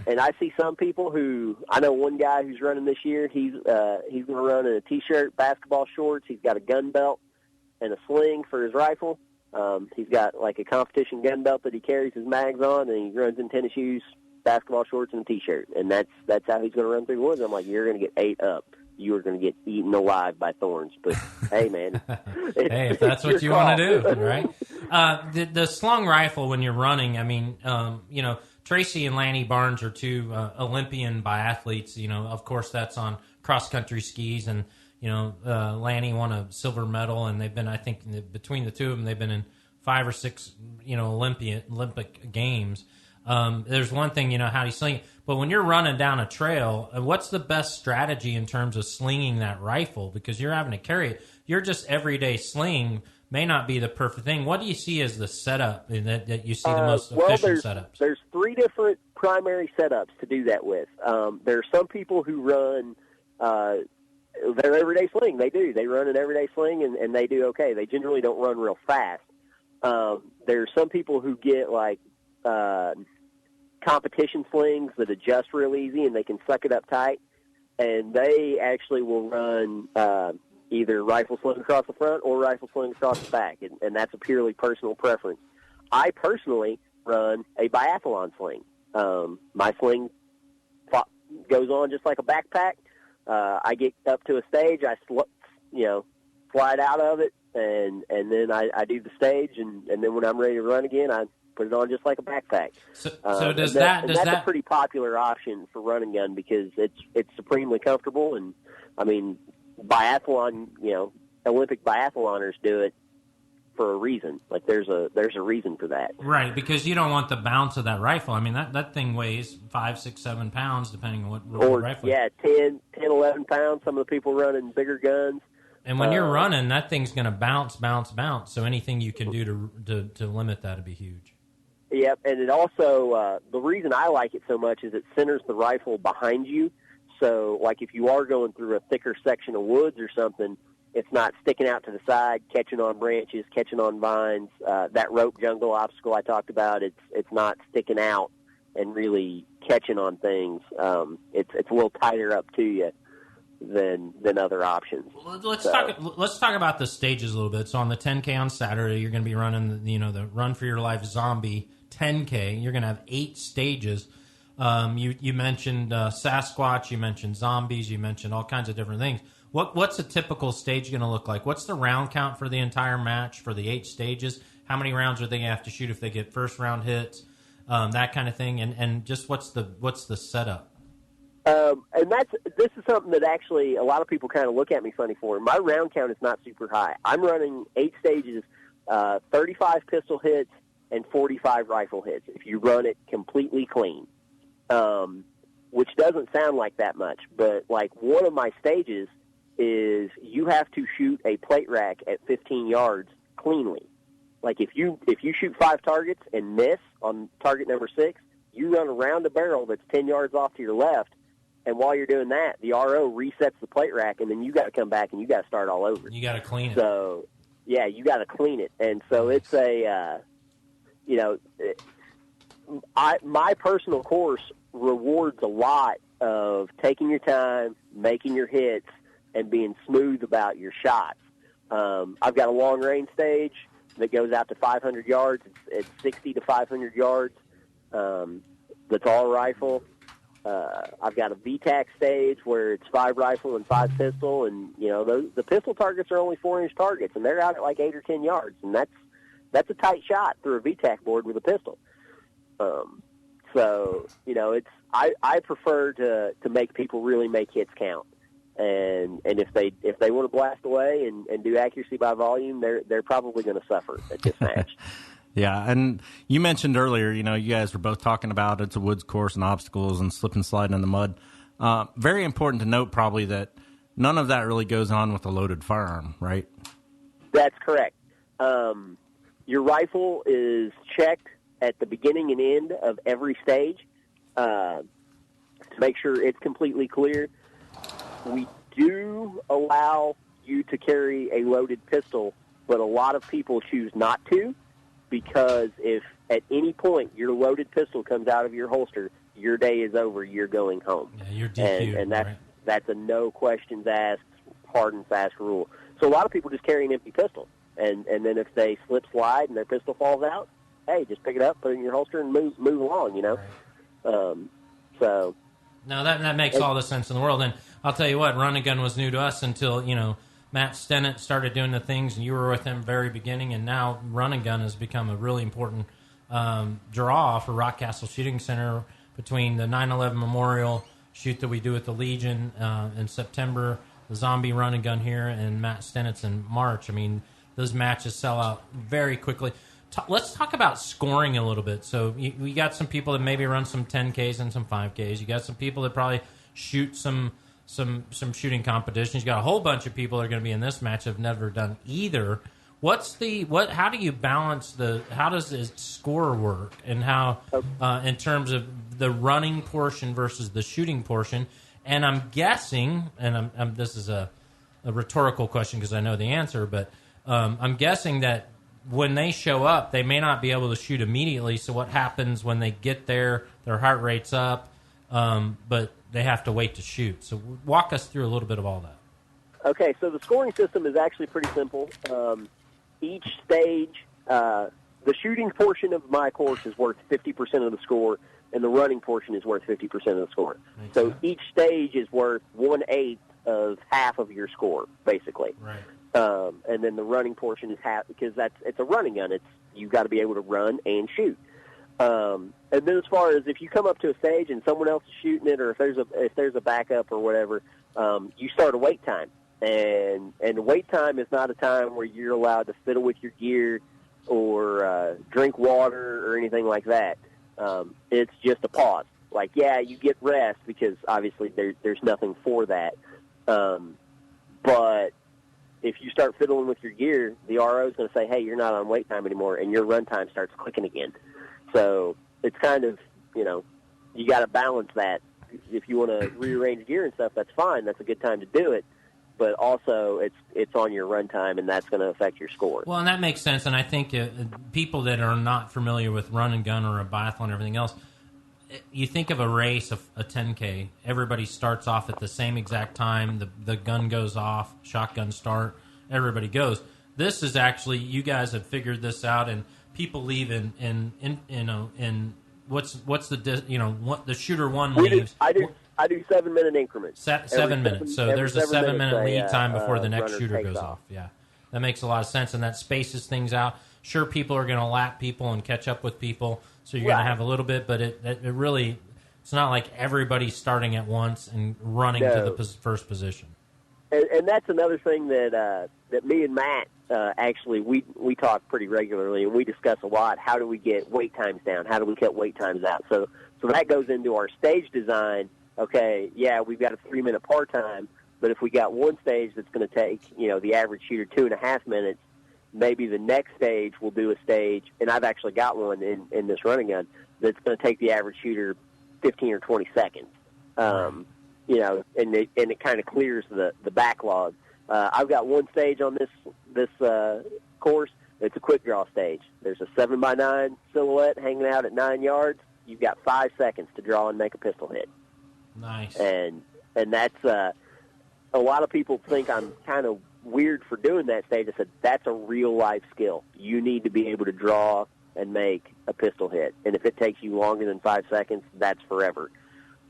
and I see some people who I know one guy who's running this year. He's going to run in a t-shirt, basketball shorts. He's got a gun belt and a sling for his rifle. He's got a competition gun belt that he carries his mags on, and he runs in tennis shoes, basketball shorts, and a t-shirt. And that's how he's going to run through the woods. I'm like, you're going to get ate up. you are going to get eaten alive by thorns. But hey, man, hey, if that's what you want to do, right? The slung rifle when you're running, I mean, Tracy and Lanny Barnes are two Olympian biathletes. Of course, that's on cross country skis, and Lanny won a silver medal, and they've been, I think, between the two of them, they've been in 5 or 6, Olympic games. There's one thing, how do you sling it? But when you're running down a trail, what's the best strategy in terms of slinging that rifle? Because you're having to carry it. Your just everyday sling may not be the perfect thing. What do you see as the setup that you see the most efficient setups? There's 3 different primary setups to do that with. There are some people who run their everyday sling. They run an everyday sling, and they do okay. They generally don't run real fast. There's some people who get like competition slings that adjust real easy and they can suck it up tight, and they actually will run either rifle sling across the front or rifle sling across the back, and that's a purely personal preference. I personally run a biathlon sling. My sling goes on just like a backpack. I get up to a stage, I slide out of it, and then I do the stage, and then when I'm ready to run again, I put it on just like a backpack. So that's a pretty popular option for running gun because it's supremely comfortable, and I mean, biathlon, Olympic biathloners do it for a reason. Like there's a reason for that, right? Because you don't want the bounce of that rifle. I mean, that thing weighs 5, 6, 7 pounds depending on what rifle. Yeah, 10, 11 pounds. Some of the people running bigger guns. And when you're running, that thing's going to bounce. So anything you can do to limit that would be huge. Yep, and it also, the reason I like it so much is it centers the rifle behind you. So, like, if you are going through a thicker section of woods or something, it's not sticking out to the side, catching on branches, catching on vines. That rope jungle obstacle I talked about, it's not sticking out and really catching on things. It's a little tighter up to you than other options. Let's talk about the stages a little bit. So on the 10K on Saturday, you're going to be running the Run for Your Life Zombie 10K. You're going to have 8 stages. You mentioned Sasquatch, you mentioned zombies, you mentioned all kinds of different things. What's a typical stage going to look like? What's the round count for the entire match for the 8 stages? How many rounds are they going to have to shoot if they get first round hits? That kind of thing, and just what's the setup? And this is something that actually a lot of people kind of look at me funny for. My round count is not super high. I'm running 8 stages, 35 pistol hits and 45 rifle hits if you run it completely clean, which doesn't sound like that much. But like one of my stages is you have to shoot a plate rack at 15 yards cleanly. Like if you shoot 5 targets and miss on target number 6, you run around a barrel that's 10 yards off to your left. And while you're doing that, the RO resets the plate rack, and then you got to come back and you got to start all over. You got to clean it. So, yeah, you got to clean it. And so it's my personal course rewards a lot of taking your time, making your hits, and being smooth about your shots. I've got a long range stage that goes out to 500 yards. It's 60 to 500 yards. That's all rifle. I've got a VTAC stage where it's 5 rifle and 5 pistol, and the pistol targets are only 4-inch targets, and they're out at like 8 or 10 yards, and that's a tight shot through a VTAC board with a pistol. So I prefer to make people really make hits count, and if they want to blast away and do accuracy by volume, they're probably going to suffer at this match. Yeah, and you mentioned earlier, you guys were both talking about it's a woods course and obstacles and slip and slide in the mud. Very important to note probably that none of that really goes on with a loaded firearm, right? That's correct. Your rifle is checked at the beginning and end of every stage to make sure it's completely clear. We do allow you to carry a loaded pistol, but a lot of people choose not to. Because if at any point your loaded pistol comes out of your holster, your day is over. You're going home. Yeah, you're DQ'd, and that's a no questions asked, hard and fast rule. So a lot of people just carry an empty pistol, and then if they slip slide and their pistol falls out, hey, just pick it up, put it in your holster, and move along. Right. So no, that makes all the sense in the world. And I'll tell you what, run and gun was new to us until, Matt Stennett started doing the things, and you were with him very beginning, and now run and gun has become a really important draw for Rockcastle Shooting Center between the 9/11 Memorial shoot that we do at the Legion in September, the zombie run and gun here, and Matt Stennett's in March. I mean, those matches sell out very quickly. Let's talk about scoring a little bit. So we got some people that maybe run some 10Ks and some 5Ks. You got some people that probably shoot some shooting competitions. You got a whole bunch of people that are going to be in this match that have never done either. How do you balance how does the score work, and how in terms of the running portion versus the shooting portion? And I'm guessing, and this is a rhetorical question because I know the answer, but I'm guessing that when they show up, they may not be able to shoot immediately. So what happens when they get there? Their heart rate's up, but they have to wait to shoot. So walk us through a little bit of all that. Okay, so the scoring system is actually pretty simple. Each stage, the shooting portion of my course is worth 50% of the score, and the running portion is worth 50% of the score. So each stage is worth 1/8 of half of your score, basically. Right. And then the running portion is half, because it's a running gun. You've got to be able to run and shoot. And then as far as if you come up to a stage and someone else is shooting it, or if there's a backup or whatever, you start a wait time. And wait time is not a time where you're allowed to fiddle with your gear or drink water or anything like that. It's just a pause. Like, yeah, you get rest because obviously there's nothing for that. But if you start fiddling with your gear, the RO is going to say, hey, you're not on wait time anymore, and your run time starts clicking again. So it's kind of, you got to balance that. If you want to rearrange gear and stuff, that's fine. That's a good time to do it. But also, it's on your run time, and that's going to affect your score. Well, and that makes sense. And I think people that are not familiar with run and gun or a biathlon and everything else, you think of a race, a 10K, everybody starts off at the same exact time. The gun goes off, shotgun start, everybody goes. This is actually, you guys have figured this out, and people leave in what's what the shooter one leaves. I do 7-minute increments. 7 minutes. So there's a 7-minute lead time before the next shooter goes off. off. Yeah, that makes a lot of sense, and that spaces things out. Sure, people are going to lap people and catch up with people, so you're going to have a little bit, but it really, it's not like everybody's starting at once and running to the first position. And that's another thing that me and Matt actually we talk pretty regularly, and we discuss a lot. How do we get wait times down? How do we cut wait times out? So that goes into our stage design. Okay, yeah, we've got a 3-minute par time, but if we got one stage that's going to take the average shooter 2.5 minutes, maybe the next stage we'll do a stage, and I've actually got one in this running gun that's going to take the average shooter 15 or 20 seconds. And it kind of clears the backlog. I've got one stage on this course. It's a quick draw stage. There's a 7x9 silhouette hanging out at 9 yards. You've got 5 seconds to draw and make a pistol hit. Nice. And that's a lot of people think I'm kind of weird for doing that stage. I said that's a real life skill. You need to be able to draw and make a pistol hit. And if it takes you longer than 5 seconds, that's forever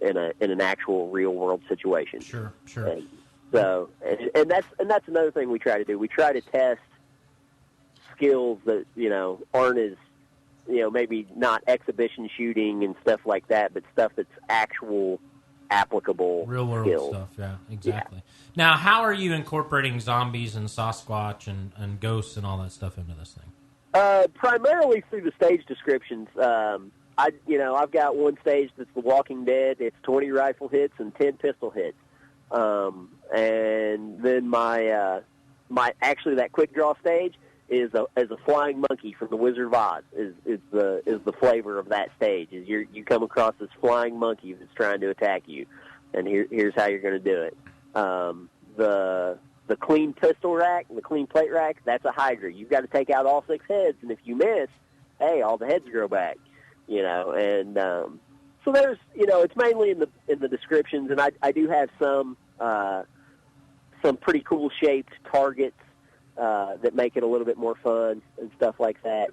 in an actual real world situation. Sure. And so and that's another thing we try to do. We try to test skills that aren't as maybe not exhibition shooting and stuff like that, but stuff that's actual applicable real world skills. Stuff. Yeah, exactly. Yeah. Now, how are you incorporating zombies and Sasquatch and ghosts and all that stuff into this thing? Primarily through the stage descriptions. I've got one stage that's The Walking Dead. It's 20 rifle hits and 10 pistol hits. And then my actually that quick draw stage is a flying monkey from the Wizard of Oz is the flavor of that stage. Is you come across this flying monkey that's trying to attack you, and here's how you're going to do it. The clean pistol rack, the clean plate rack, that's a Hydra. You've got to take out all 6 heads, and if you miss, hey, all the heads grow back. And so there's it's mainly in the descriptions, and I do have some pretty cool shaped targets that make it a little bit more fun and stuff like that.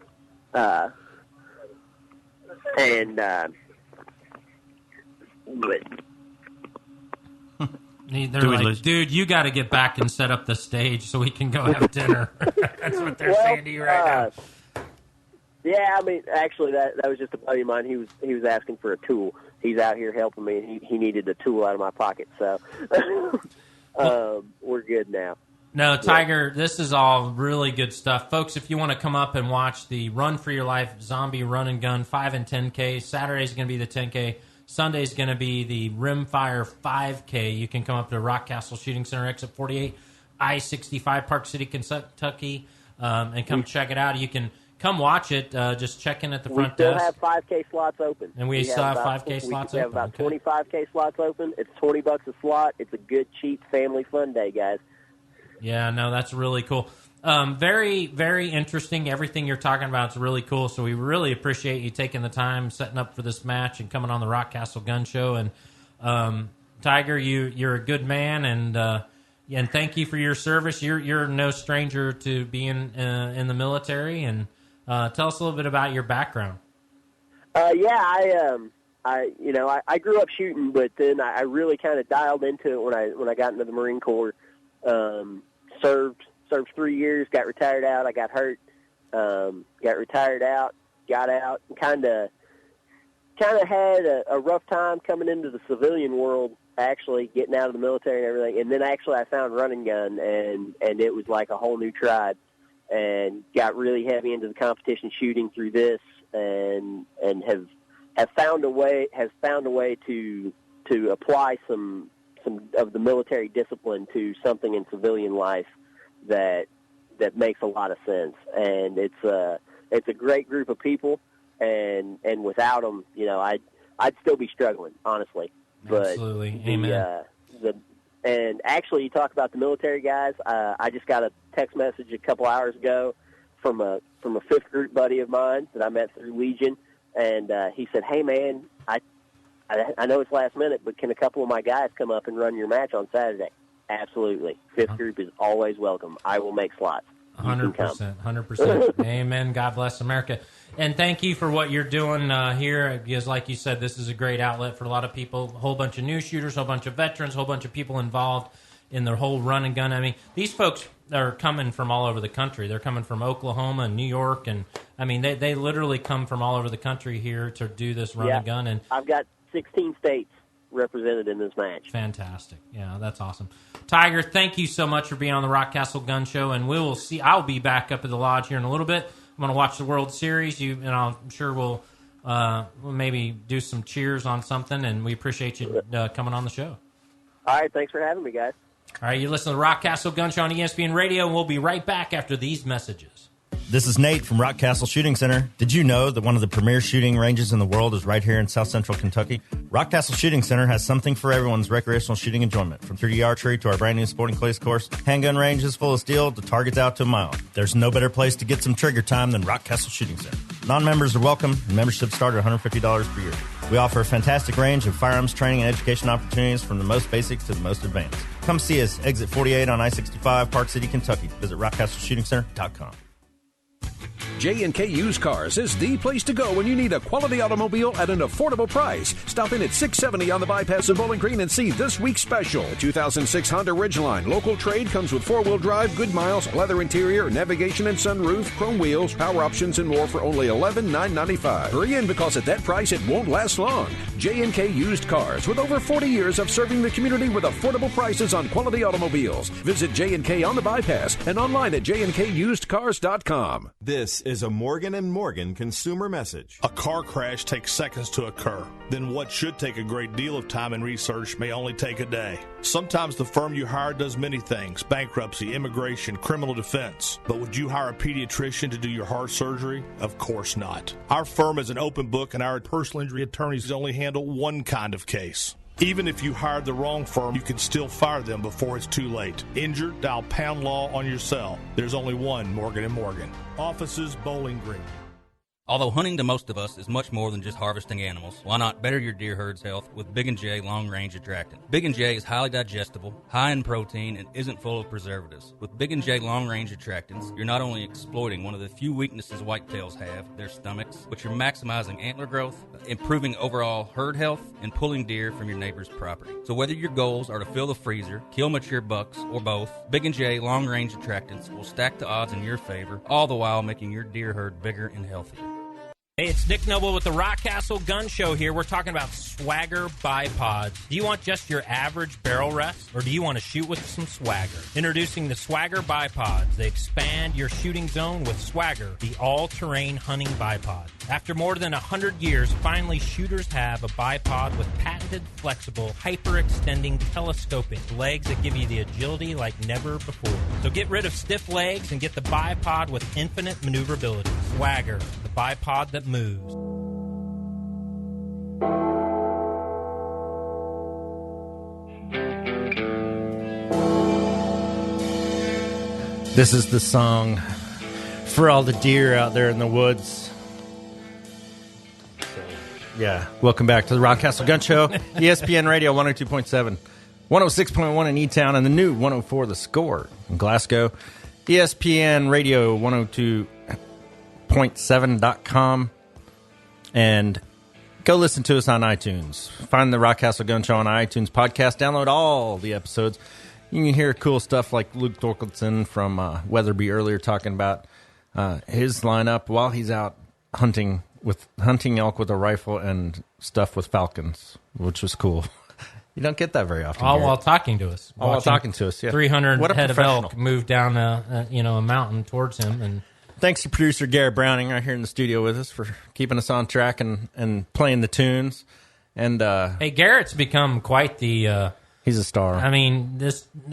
They're like, dude, you got to get back and set up the stage so we can go have dinner. That's what they're saying to you right now. Yeah, I mean, actually, that was just a buddy of mine. He was asking for a tool. He's out here helping me, and he needed a tool out of my pocket. So we're good now. No, Tiger, this is all really good stuff. Folks, if you want to come up and watch the Run for Your Life Zombie Run and Gun 5 and 10K, Saturday's going to be the 10K. Sunday's going to be the Rimfire 5K. You can come up to Rockcastle Shooting Center, exit 48, I-65, Park City, Kentucky, and come check it out. You can come watch it. Just check in at the front desk. We still have 5K slots open. And we still have 5K slots open. We have about 25K slots open. It's $20 a slot. It's a good, cheap, family fun day, guys. Yeah, no, that's really cool. Very, very interesting. Everything you're talking about is really cool. So we really appreciate you taking the time, setting up for this match, and coming on the Rockcastle Gun Show. And Tiger, you're a good man, and thank you for your service. You're no stranger to being in the military. And tell us a little bit about your background. I grew up shooting, but then I really kind of dialed into it when I got into the Marine Corps. Served 3 years, got retired out. I got hurt, got retired out, got out, and kind of had a rough time coming into the civilian world, actually getting out of the military and everything. And then actually I found run and gun, and it was like a whole new tribe, and got really heavy into the competition shooting through this, and have found a way to apply some of the military discipline to something in civilian life that makes a lot of sense. And it's a great group of people, and without them, I'd still be struggling, honestly. Absolutely. Amen. And actually, you talk about the military guys. I just got a text message a couple hours ago from a fifth group buddy of mine that I met through Legion, and he said, "Hey man, I know it's last minute, but can a couple of my guys come up and run your match on Saturday?" Absolutely. Fifth group is always welcome. I will make slots. 100%. Amen. God bless America. And thank you for what you're doing here, because like you said, this is a great outlet for a lot of people, a whole bunch of new shooters, a whole bunch of veterans, a whole bunch of people involved in the whole run and gun. I mean, these folks are coming from all over the country. They're coming from Oklahoma and New York, and I mean, they literally come from all over the country here to do this run and gun. And I've got 16 states represented in this match. Fantastic. Yeah, that's awesome. Tiger, thank you so much for being on the Rockcastle Gun Show, and we will see. I'll be back up at the lodge here in a little bit. I'm going to watch the World Series, and I'm sure we'll maybe do some cheers on something, and we appreciate you coming on the show. All right, thanks for having me, guys. All right, you listen to the Rockcastle Gun Show on ESPN Radio, and we'll be right back after these messages. This is Nate from Rockcastle Shooting Center. Did you know that one of the premier shooting ranges in the world is right here in South Central Kentucky? Rockcastle Shooting Center has something for everyone's recreational shooting enjoyment. From 3D archery to our brand new sporting clays course, handgun ranges full of steel to targets out to a mile. There's no better place to get some trigger time than Rockcastle Shooting Center. Non-members are welcome, and memberships start at $150 per year. We offer a fantastic range of firearms training and education opportunities from the most basic to the most advanced. Come see us, exit 48 on I-65, Park City, Kentucky. Visit rockcastleshootingcenter.com. J&K Used Cars is the place to go when you need a quality automobile at an affordable price. Stop in at 670 on the bypass in Bowling Green and see this week's special. 2006 Honda Ridgeline. Local trade comes with 4-wheel drive, good miles, leather interior, navigation and sunroof, chrome wheels, power options, and more for only $11,995. Hurry in, because at that price it won't last long. J&K Used Cars, with over 40 years of serving the community with affordable prices on quality automobiles. Visit J&K on the bypass and online at jnkusedcars.com. This is a Morgan & Morgan consumer message. A car crash takes seconds to occur. Then what should take a great deal of time and research may only take a day. Sometimes the firm you hire does many things: bankruptcy, immigration, criminal defense. But would you hire a pediatrician to do your heart surgery? Of course not. Our firm is an open book, and our personal injury attorneys only handle one kind of case. Even if you hired the wrong firm, you can still fire them before it's too late. Injured? Dial pound law on your cell. There's only one Morgan & Morgan. Offices Bowling Green. Although hunting to most of us is much more than just harvesting animals, why not better your deer herd's health with Big & J Long Range Attractant? Big & J is highly digestible, high in protein, and isn't full of preservatives. With Big & J Long Range Attractants, you're not only exploiting one of the few weaknesses whitetails have, their stomachs, but you're maximizing antler growth, improving overall herd health, and pulling deer from your neighbor's property. So whether your goals are to fill the freezer, kill mature bucks, or both, Big & J Long Range Attractants will stack the odds in your favor, all the while making your deer herd bigger and healthier. Hey, it's Nick Noble with the Rockcastle Gun Show here. We're talking about Swagger bipods. Do you want just your average barrel rest, or do you want to shoot with some swagger? Introducing the Swagger bipods. They expand your shooting zone with Swagger, the all-terrain hunting bipod. After more than 100 years, finally shooters have a bipod with patented, flexible, hyper-extending telescopic legs that give you the agility like never before. So get rid of stiff legs and get the bipod with infinite maneuverability. Swagger, the bipod that moves. This is the song for all the deer out there in the woods. Yeah, welcome back to the Rockcastle Gun Show. ESPN Radio 102.7, 106.1 in E-Town, and the new 104 The Score in Glasgow. ESPN Radio 102.7.com. And go listen to us on iTunes. Find the Rockcastle Gun Show on iTunes podcast. Download all the episodes. You can hear cool stuff like Luke Thorkelson from Weatherby earlier talking about his lineup while he's out hunting elk with a rifle and stuff with falcons, which was cool. You don't get that very often. All while talking to us. All while talking to us, yeah. 300 head of elk move down a mountain towards him. And thanks to producer Garrett Browning right here in the studio with us for keeping us on track and playing the tunes. And hey, Garrett's become quite the... he's a star. I mean,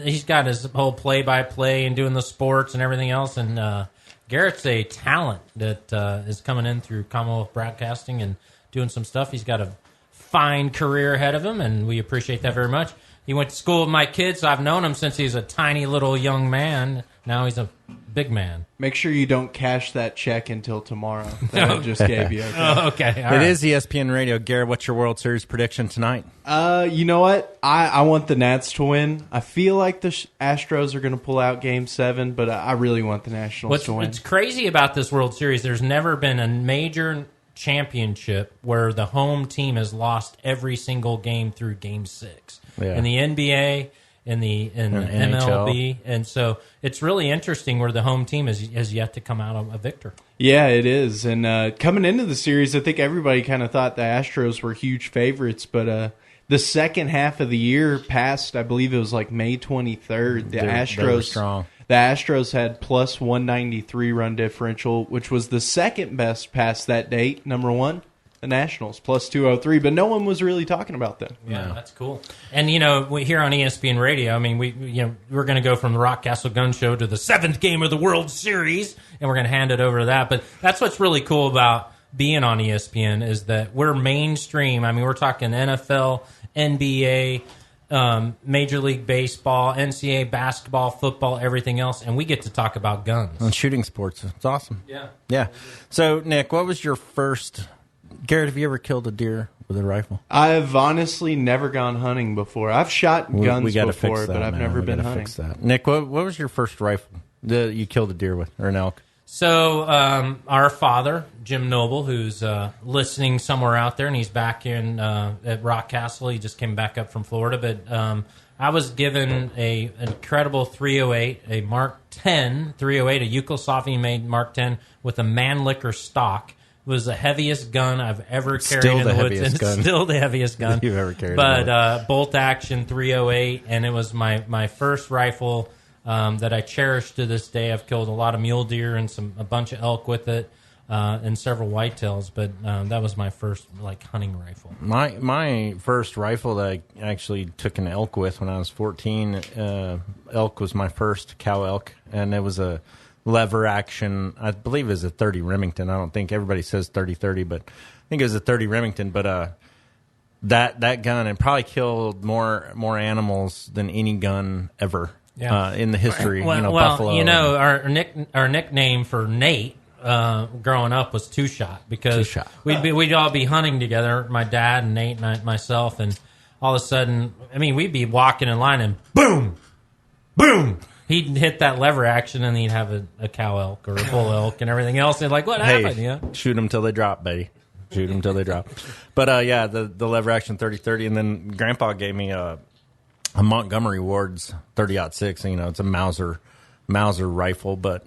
he's got his whole play-by-play and doing the sports and everything else. And Garrett's a talent that is coming in through Commonwealth Broadcasting and doing some stuff. He's got a fine career ahead of him, and we appreciate that very much. He went to school with my kids. I've known him since he's a tiny little young man. Now he's a big man. Make sure you don't cash that check until tomorrow that I just gave you. Okay? Oh, okay. It is ESPN Radio. Garrett, what's your World Series prediction tonight? You know what? I want the Nats to win. I feel like the Astros are going to pull out Game 7, but I really want the Nationals to win. What's crazy about this World Series, there's never been a major championship where the home team has lost every single game through Game 6. Yeah. In the NBA, in the MLB, and so it's really interesting where the home team has yet to come out a victor. Yeah, it is. And coming into the series, I think everybody kind of thought the Astros were huge favorites, but the second half of the year passed, I believe it was like May 23rd. They were strong. The Astros had plus 193 run differential, which was the second best past that date. Number one, the Nationals, plus 203, but no one was really talking about them. Yeah, that's cool. And, we here on ESPN Radio, I mean, we're going to go from the Rockcastle Gun Show to the 7th game of the World Series, and we're going to hand it over to that. But that's what's really cool about being on ESPN is that we're mainstream. I mean, we're talking NFL, NBA, Major League Baseball, NCAA basketball, football, everything else, and we get to talk about guns. And shooting sports. It's awesome. Yeah. Yeah. So, Nick, what was your first... Garrett, have you ever killed a deer with a rifle? I've honestly never gone hunting before. I've shot guns before, but I've never been hunting. Fix that. Nick, what was your first rifle that you killed a deer with, or an elk? So our father, Jim Noble, who's listening somewhere out there, and he's back in at Rockcastle. He just came back up from Florida. But I was given an incredible 308, a Mark 10 308, a Yugoslavia-made Mark 10 with a Mannlicher stock. It was the heaviest gun I've ever carried in the woods. And it's still the heaviest gun you've ever carried. But bolt action 308, and it was my first rifle that I cherish to this day. I've killed a lot of mule deer and a bunch of elk with it, and several whitetails. But that was my first hunting rifle. My first rifle that I actually took an elk with when I was 14. Elk was my first cow elk, and it was a lever action. I believe it was a 30 Remington. I don't think everybody says 30-30, but I think it was a 30 Remington. But that gun, it probably killed more animals than any gun ever in the history. Well, Buffalo. our nickname for Nate growing up was two-shot because we'd all be hunting together, my dad and Nate and myself, and all of a sudden, I mean, we'd be walking in line and boom, boom. He'd hit that lever action and he'd have a cow elk or a bull elk and everything else. And like, what happened? Yeah. Shoot them till they drop, buddy. Shoot them till they drop. But yeah, the lever action 30-30, and then Grandpa gave me a Montgomery Ward's 30-06. You know, it's a Mauser rifle, but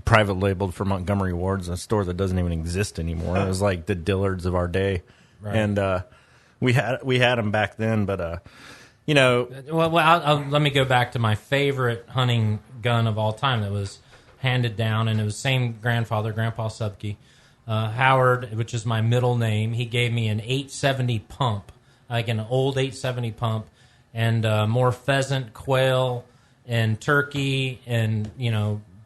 private labeled for Montgomery Ward's, a store that doesn't even exist anymore. It was like the Dillards of our day, right. And we had them back then, but. You know, well, let me go back to my favorite hunting gun of all time that was handed down, and it was same grandfather, Grandpa Subke, Howard, which is my middle name. He gave me an 870 pump, like an old 870 pump, and more pheasant, quail, and turkey, and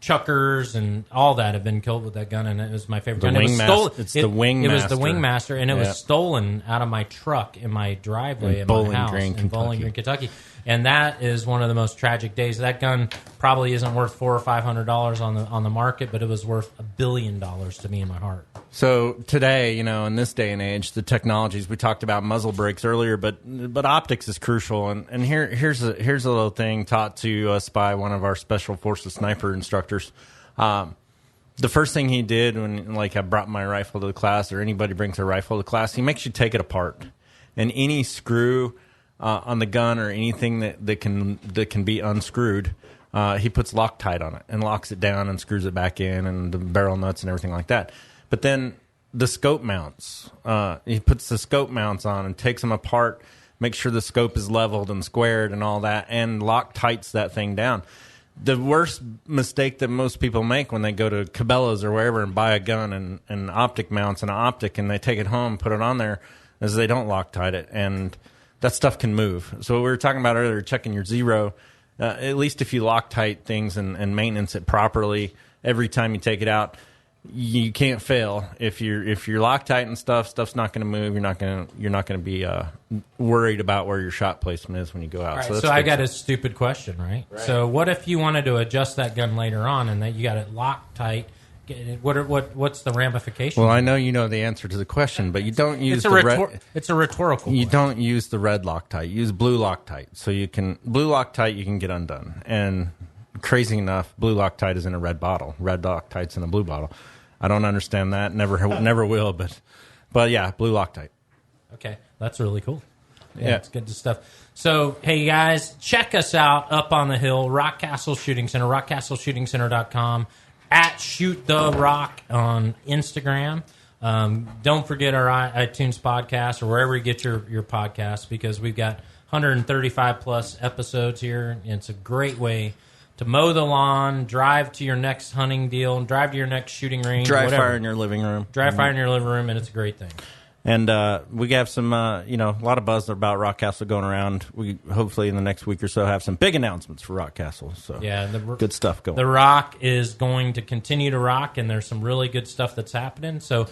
chuckers and all that have been killed with that gun, and it was my favorite gun. It was the Wingmaster. It was the Wingmaster, and it was stolen out of my truck in my driveway in my house in Bowling Green, Kentucky. And that is one of the most tragic days. That gun probably isn't worth $400 or $500 on the market, but it was worth $1 billion to me in my heart. So today, in this day and age, the technologies, we talked about muzzle brakes earlier, but optics is crucial. And here's a little thing taught to us by one of our Special Forces sniper instructors. The first thing he did when, I brought my rifle to the class, or anybody brings a rifle to class, he makes you take it apart. And any screw on the gun or anything that can be unscrewed, he puts Loctite on it and locks it down and screws it back in, and the barrel nuts and everything like that. But then the scope mounts, he puts the scope mounts on and takes them apart, makes sure the scope is leveled and squared and all that, and Loctites that thing down. The worst mistake that most people make when they go to Cabela's or wherever and buy a gun and optic mounts and an optic, and they take it home, put it on there, is they don't Loctite it, and that stuff can move. So what we were talking about earlier, checking your zero, at least if you Loctite things and maintenance it properly every time you take it out, you can't fail. If you're Loctite and stuff's not going to move. You're not going to be worried about where your shot placement is when you go out. Right, so I got a stupid question, right? So what if you wanted to adjust that gun later on and that you got it Loctite? What's the ramification? Well, I know you know the answer to the question, but you don't use It's a rhetorical. You don't use the red Loctite. You use blue Loctite. So blue Loctite you can get undone. And crazy enough, blue Loctite is in a red bottle. Red Loctite's in a blue bottle. I don't understand that. Never will. But yeah, blue Loctite. Okay, that's really cool. Yeah, it's good stuff. So, hey guys, check us out up on the hill, Rockcastle Shooting Center, rockcastleshootingcenter.com, at Shoot the Rock on Instagram. Don't forget our iTunes podcast or wherever you get your podcasts, because we've got 135 plus episodes here. It's a great way to mow the lawn, drive to your next hunting deal, drive to your next shooting range. Dry fire in your living room. Dry fire in your living room, and it's a great thing. And we have some, a lot of buzz about Rockcastle going around. We hopefully in the next week or so have some big announcements for Rockcastle. So yeah, good stuff going. The Rock is going to continue to rock, and there's some really good stuff that's happening. So